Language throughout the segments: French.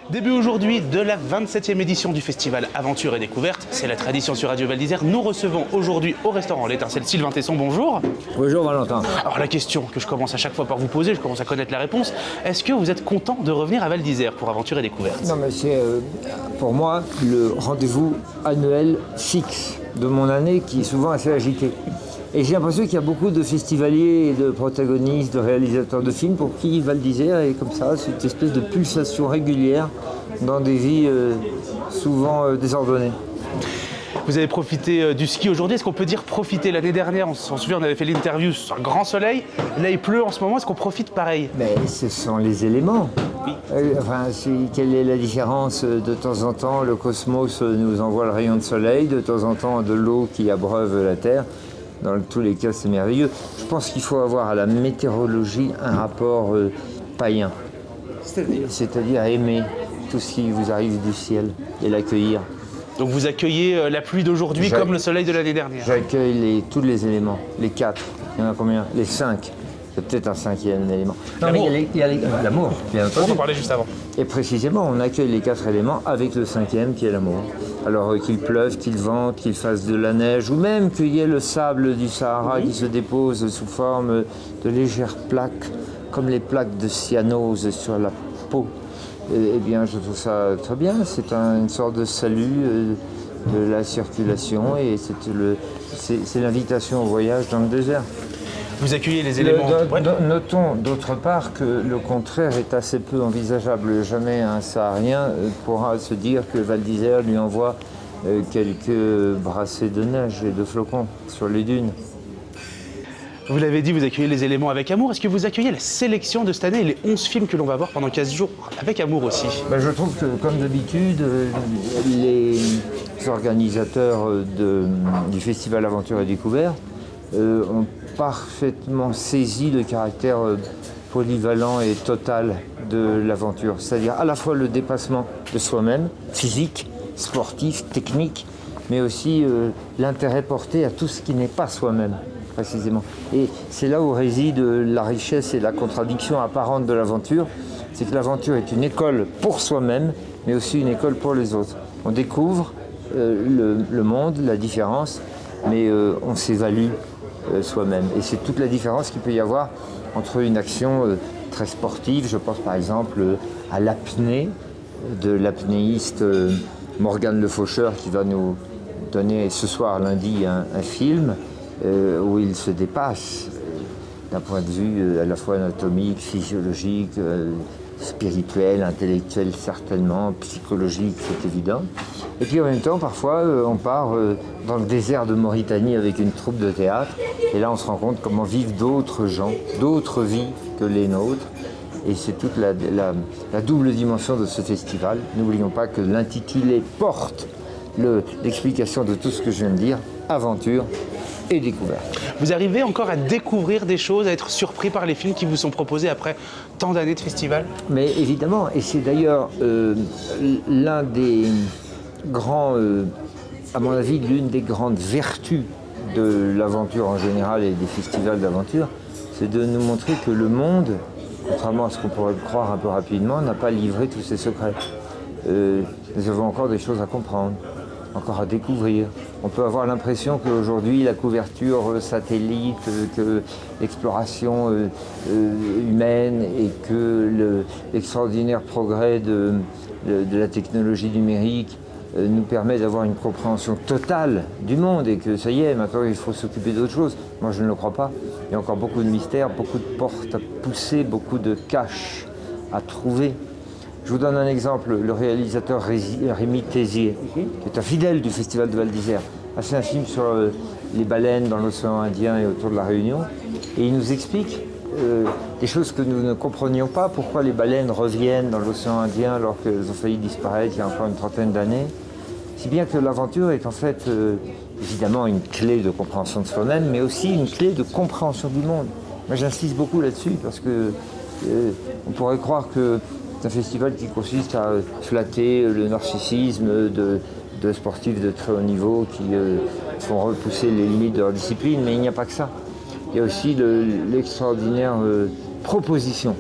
Début aujourd'hui de la 27e édition du festival Aventure et Découverte. C'est la tradition sur Radio Val d'Isère. Nous recevons aujourd'hui au restaurant L'Étincelle Sylvain Tesson. Bonjour. Bonjour Valentin. Alors la question que je commence à chaque fois par vous poser, je commence à connaître la réponse. Est-ce que vous êtes content de revenir à Val d'Isère pour Aventure et Découverte? Non mais c'est pour moi le rendez-vous annuel fixe de mon année qui est souvent assez agité. Et j'ai l'impression qu'il y a beaucoup de festivaliers et de protagonistes, de réalisateurs de films pour qui Val d'Isère est comme ça, c'est une espèce de pulsation régulière dans des vies souvent désordonnées. Vous avez profité du ski aujourd'hui. Est-ce qu'on peut dire profiter? L'année dernière, on s'en souvient, on avait fait l'interview sur un grand soleil. Là, il pleut en ce moment. Est-ce qu'on profite pareil? Mais ce sont les éléments. Oui. Quelle est la différence? De temps en temps, le cosmos nous envoie le rayon de soleil, de temps en temps, de l'eau qui abreuve la Terre. Dans tous les cas, c'est merveilleux. Je pense qu'il faut avoir à la météorologie un rapport païen. C'est-à-dire aimer tout ce qui vous arrive du ciel et l'accueillir. Donc vous accueillez la pluie d'aujourd'hui comme le soleil de l'année dernière? J'accueille tous les éléments, les 4. Il y en a combien? Les 5. C'est peut-être un 5e élément. Non, mais il y a l'amour, bien entendu. On en parlait juste avant. Et précisément, on accueille les 4 éléments avec le 5e qui est l'amour. Alors qu'il pleuve, qu'il vente, qu'il fasse de la neige, ou même qu'il y ait le sable du Sahara qui se dépose sous forme de légères plaques, comme les plaques de cyanose sur la peau. Eh bien, je trouve ça très bien. C'est une sorte de salut de la circulation et c'est l'invitation au voyage dans le désert. Vous accueillez les éléments. Notons d'autre part que le contraire est assez peu envisageable. Jamais un Saharien pourra se dire que Val d'Isère lui envoie quelques brassées de neige et de flocons sur les dunes. Vous l'avez dit, vous accueillez les éléments avec amour. Est-ce que vous accueillez la sélection de cette année et les 11 films que l'on va voir pendant 15 jours avec amour aussi? Je trouve que, comme d'habitude, les organisateurs du Festival Aventure et Découverte ont parfaitement saisi le caractère polyvalent et total de l'aventure. C'est-à-dire à la fois le dépassement de soi-même, physique, sportif, technique, mais aussi l'intérêt porté à tout ce qui n'est pas soi-même, précisément. Et c'est là où réside la richesse et la contradiction apparente de l'aventure. C'est que l'aventure est une école pour soi-même, mais aussi une école pour les autres. On découvre le monde, la différence, mais on s'évalue soi-même. Et c'est toute la différence qu'il peut y avoir entre une action très sportive, je pense par exemple à l'apnée, de l'apnéiste Morgane Le Faucheur qui va nous donner ce soir lundi un film où il se dépasse d'un point de vue à la fois anatomique, physiologique, spirituel, intellectuel certainement, psychologique, c'est évident. Et puis en même temps, parfois, on part dans le désert de Mauritanie avec une troupe de théâtre, et là on se rend compte comment vivent d'autres gens, d'autres vies que les nôtres. Et c'est toute la double dimension de ce festival. N'oublions pas que l'intitulé porte l'explication de tout ce que je viens de dire, aventure et découverte. Vous arrivez encore à découvrir des choses, à être surpris par les films qui vous sont proposés après tant d'années de festival? Mais évidemment, et c'est d'ailleurs l'un des grands, à mon avis, l'une des grandes vertus de l'aventure en général et des festivals d'aventure, c'est de nous montrer que le monde, contrairement à ce qu'on pourrait croire un peu rapidement, n'a pas livré tous ses secrets. Nous avons encore des choses à comprendre, encore à découvrir. On peut avoir l'impression qu'aujourd'hui, la couverture satellite, que l'exploration humaine et que l'extraordinaire progrès de la technologie numérique nous permet d'avoir une compréhension totale du monde et que ça y est, maintenant il faut s'occuper d'autre chose. Moi je ne le crois pas. Il y a encore beaucoup de mystères, beaucoup de portes à pousser, beaucoup de caches à trouver. Je vous donne un exemple, le réalisateur Rémi Tézier, qui est un fidèle du Festival de Val d'Isère, a fait un film sur les baleines dans l'océan Indien et autour de la Réunion, et il nous explique des choses que nous ne comprenions pas, pourquoi les baleines reviennent dans l'océan Indien alors qu'elles ont failli disparaître il y a encore une trentaine d'années. Si bien que l'aventure est en fait évidemment une clé de compréhension de soi-même, mais aussi une clé de compréhension du monde. Moi j'insiste beaucoup là-dessus parce que on pourrait croire que c'est un festival qui consiste à flatter le narcissisme de sportifs de très haut niveau qui font repousser les limites de leur discipline, mais il n'y a pas que ça. Il y a aussi l'extraordinaire proposition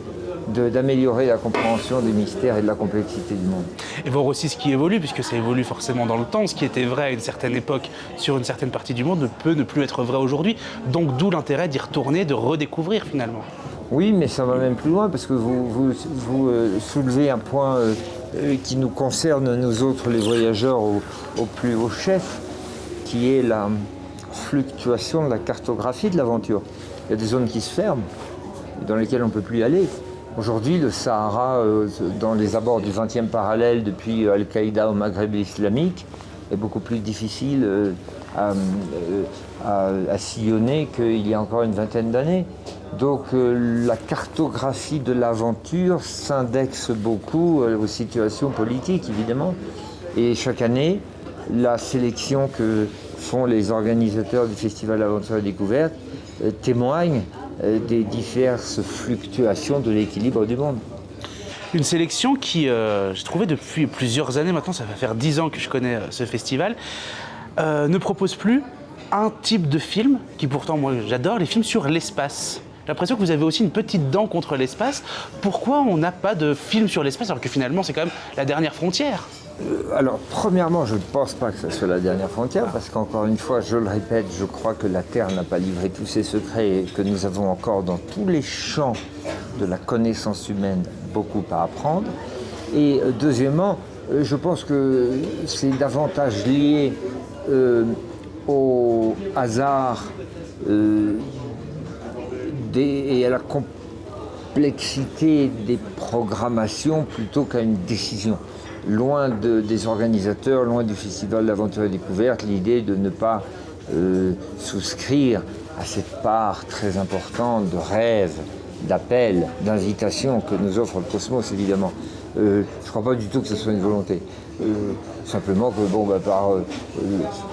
d'améliorer la compréhension des mystères et de la complexité du monde. Et voir aussi ce qui évolue, puisque ça évolue forcément dans le temps. Ce qui était vrai à une certaine époque sur une certaine partie du monde ne peut ne plus être vrai aujourd'hui. Donc d'où l'intérêt d'y retourner, de redécouvrir finalement. Oui, mais ça va même plus loin parce que vous soulevez un point qui nous concerne, nous autres les voyageurs, au plus haut chef, qui est la fluctuation de la cartographie de l'aventure. Il y a des zones qui se ferment, dans lesquelles on ne peut plus aller. Aujourd'hui, le Sahara, dans les abords du 20e parallèle, depuis Al-Qaïda au Maghreb islamique, est beaucoup plus difficile à sillonner qu'il y a encore une vingtaine d'années. Donc la cartographie de l'aventure s'indexe beaucoup aux situations politiques, évidemment. Et chaque année, la sélection que font les organisateurs du Festival Aventure et Découverte témoigne des diverses fluctuations de l'équilibre du monde. Une sélection qui, j'ai trouvé depuis plusieurs années maintenant, ça va faire 10 ans que je connais ce festival, ne propose plus un type de film qui pourtant, moi j'adore, les films sur l'espace. J'ai l'impression que vous avez aussi une petite dent contre l'espace. Pourquoi on n'a pas de film sur l'espace alors que finalement c'est quand même la dernière frontière ? Alors, premièrement, je ne pense pas que ce soit la dernière frontière, parce qu'encore une fois, je le répète, je crois que la Terre n'a pas livré tous ses secrets et que nous avons encore dans tous les champs de la connaissance humaine beaucoup à apprendre. Et deuxièmement, je pense que c'est davantage lié au hasard et à la complexité des programmations plutôt qu'à une décision. Loin des organisateurs, loin du Festival d'Aventure et Découverte, l'idée de ne pas souscrire à cette part très importante de rêve, d'appel, d'invitation que nous offre le cosmos, évidemment. Je ne crois pas du tout que ce soit une volonté. Simplement que,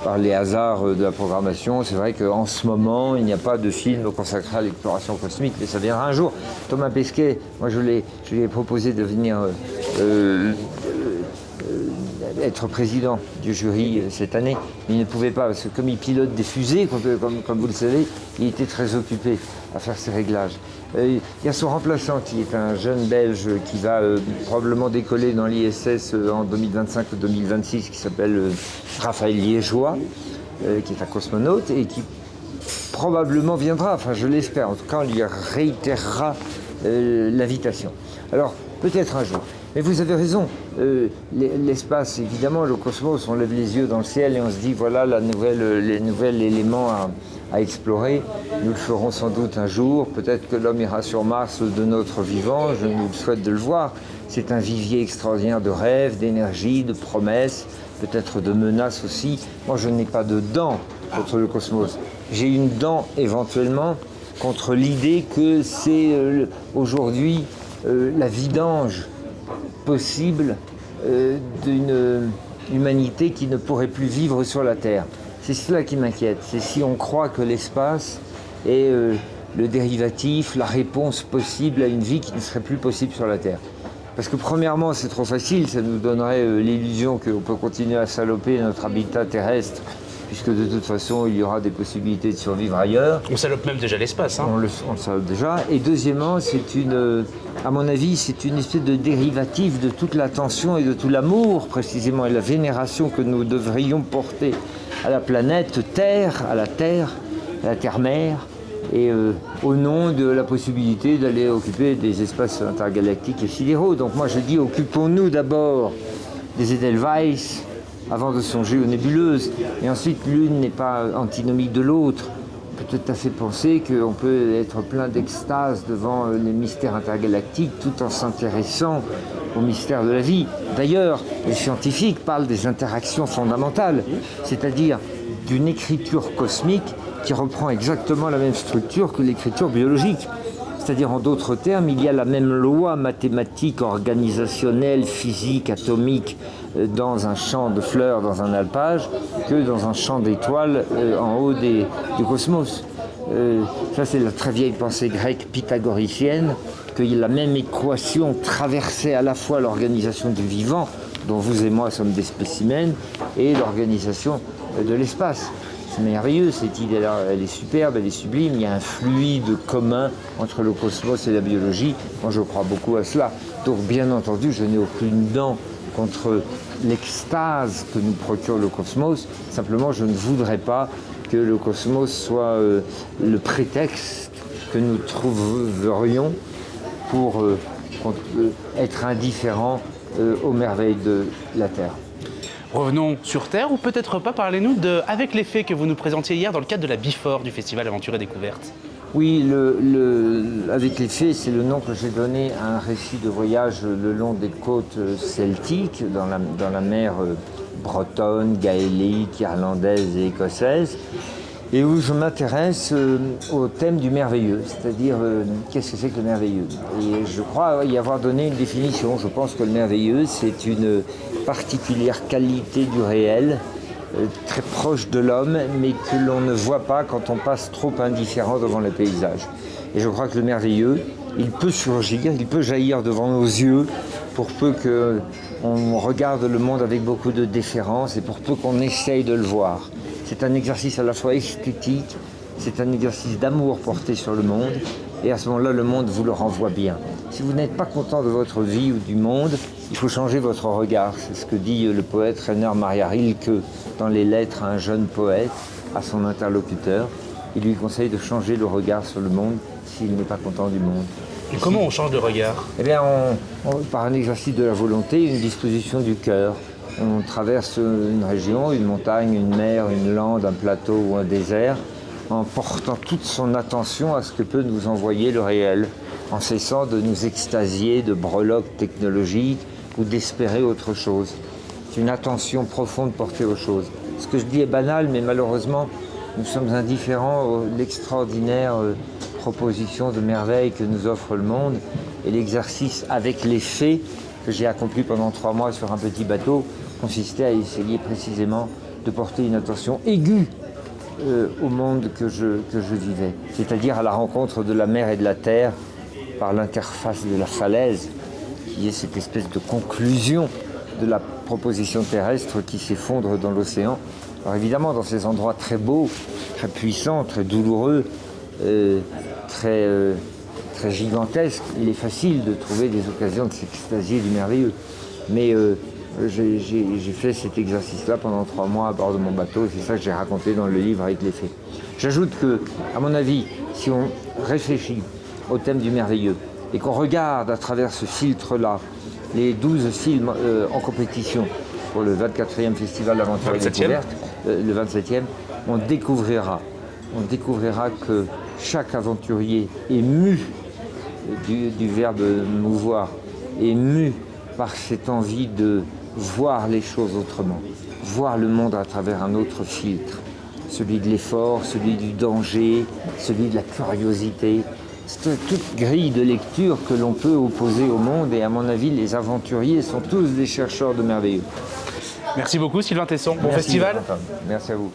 par les hasards de la programmation, c'est vrai qu'en ce moment, il n'y a pas de film consacré à l'exploration cosmique, mais ça viendra un jour. Thomas Pesquet, moi je lui ai proposé de venir être président du jury cette année, mais il ne pouvait pas, parce que comme il pilote des fusées, comme vous le savez, il était très occupé à faire ses réglages. Il y a son remplaçant qui est un jeune Belge qui va probablement décoller dans l'ISS en 2025 ou 2026, qui s'appelle Raphaël Liégeois, qui est un cosmonaute et qui probablement viendra, enfin je l'espère, en tout cas on lui réitérera l'invitation. Alors peut-être un jour. Mais vous avez raison, l'espace, évidemment, le cosmos, on lève les yeux dans le ciel et on se dit, voilà les nouvel élément à explorer. Nous le ferons sans doute un jour, peut-être que l'homme ira sur Mars de notre vivant, je nous souhaite de le voir. C'est un vivier extraordinaire de rêves, d'énergie, de promesses, peut-être de menaces aussi. Moi, je n'ai pas de dents contre le cosmos. J'ai une dent, éventuellement, contre l'idée que c'est aujourd'hui la vidange possible d'une humanité qui ne pourrait plus vivre sur la Terre. C'est cela qui m'inquiète. C'est si on croit que l'espace est le dérivatif, la réponse possible à une vie qui ne serait plus possible sur la Terre. Parce que premièrement, c'est trop facile, ça nous donnerait l'illusion qu'on peut continuer à saloper notre habitat terrestre, puisque de toute façon, il y aura des possibilités de survivre ailleurs. On salope même déjà l'espace. Hein. On le salope déjà. Et deuxièmement, à mon avis, c'est une espèce de dérivative de toute l'attention et de tout l'amour, précisément, et la vénération que nous devrions porter à la planète Terre, à la Terre-Mère, et au nom de la possibilité d'aller occuper des espaces intergalactiques et sidéraux. Donc moi je dis, occupons-nous d'abord des Edelweiss, avant de songer aux nébuleuses. Et ensuite, l'une n'est pas antinomique de l'autre. On peut tout à fait penser qu'on peut être plein d'extase devant les mystères intergalactiques tout en s'intéressant aux mystères de la vie. D'ailleurs, les scientifiques parlent des interactions fondamentales, c'est-à-dire d'une écriture cosmique qui reprend exactement la même structure que l'écriture biologique. C'est-à-dire, en d'autres termes, il y a la même loi mathématique, organisationnelle, physique, atomique dans un champ de fleurs, dans un alpage, que dans un champ d'étoiles en haut du cosmos. Ça, c'est la très vieille pensée grecque pythagoricienne, que la même équation traversait à la fois l'organisation du vivant, dont vous et moi sommes des spécimens, et l'organisation de l'espace. C'est merveilleux, cette idée-là, elle est superbe, elle est sublime. Il y a un fluide commun entre le cosmos et la biologie. Moi, je crois beaucoup à cela. Donc, bien entendu, je n'ai aucune dent contre l'extase que nous procure le cosmos. Simplement, je ne voudrais pas que le cosmos soit le prétexte que nous trouverions pour être indifférents aux merveilles de la Terre. Revenons sur Terre, ou peut-être pas, parlez-nous de Avec les Fées que vous nous présentiez hier dans le cadre de la Before du Festival Aventure et Découverte. Oui, Avec les Fées, c'est le nom que j'ai donné à un récit de voyage le long des côtes celtiques, dans la mer bretonne, gaélique, irlandaise et écossaise, et où je m'intéresse au thème du merveilleux, c'est-à-dire qu'est-ce que c'est que le merveilleux. Et je crois y avoir donné une définition. Je pense que le merveilleux, c'est une particulière qualité du réel, très proche de l'homme, mais que l'on ne voit pas quand on passe trop indifférent devant le paysage. Et je crois que le merveilleux, il peut surgir, il peut jaillir devant nos yeux, pour peu qu'on regarde le monde avec beaucoup de déférence et pour peu qu'on essaye de le voir. C'est un exercice à la fois esthétique, c'est un exercice d'amour porté sur le monde, et à ce moment-là, le monde vous le renvoie bien. Si vous n'êtes pas content de votre vie ou du monde, il faut changer votre regard. C'est ce que dit le poète Rainer Maria Rilke dans les lettres à un jeune poète, à son interlocuteur. Il lui conseille de changer le regard sur le monde s'il n'est pas content du monde. Et comment on change de regard? Eh bien, par un exercice de la volonté, une disposition du cœur. On traverse une région, une montagne, une mer, une lande, un plateau ou un désert, en portant toute son attention à ce que peut nous envoyer le réel, en cessant de nous extasier de breloques technologiques ou d'espérer autre chose. C'est une attention profonde portée aux choses. Ce que je dis est banal, mais malheureusement, nous sommes indifférents à l'extraordinaire proposition de merveille que nous offre le monde, et l'exercice avec les fées que j'ai accompli pendant 3 mois sur un petit bateau consistait à essayer précisément de porter une attention aiguë au monde que je vivais, c'est-à-dire à la rencontre de la mer et de la terre par l'interface de la falaise, qui est cette espèce de conclusion de la proposition terrestre qui s'effondre dans l'océan. Alors évidemment, dans ces endroits très beaux, très puissants, très douloureux, très gigantesques, il est facile de trouver des occasions de s'extasier du merveilleux. Mais j'ai fait cet exercice-là pendant 3 mois à bord de mon bateau, et c'est ça que j'ai raconté dans le livre Avec les Fées. J'ajoute que, à mon avis, si on réfléchit au thème du merveilleux et qu'on regarde à travers ce filtre-là les 12 films en compétition pour le 24e Festival d'Aventure et Découverte, le 27e, on découvrira que chaque aventurier est mu du verbe mouvoir, est mu par cette envie de voir les choses autrement, voir le monde à travers un autre filtre, celui de l'effort, celui du danger, celui de la curiosité. C'est toute grille de lecture que l'on peut opposer au monde, et à mon avis, les aventuriers sont tous des chercheurs de merveilleux. Merci beaucoup Sylvain Tesson, bon Merci, festival. Merci à vous.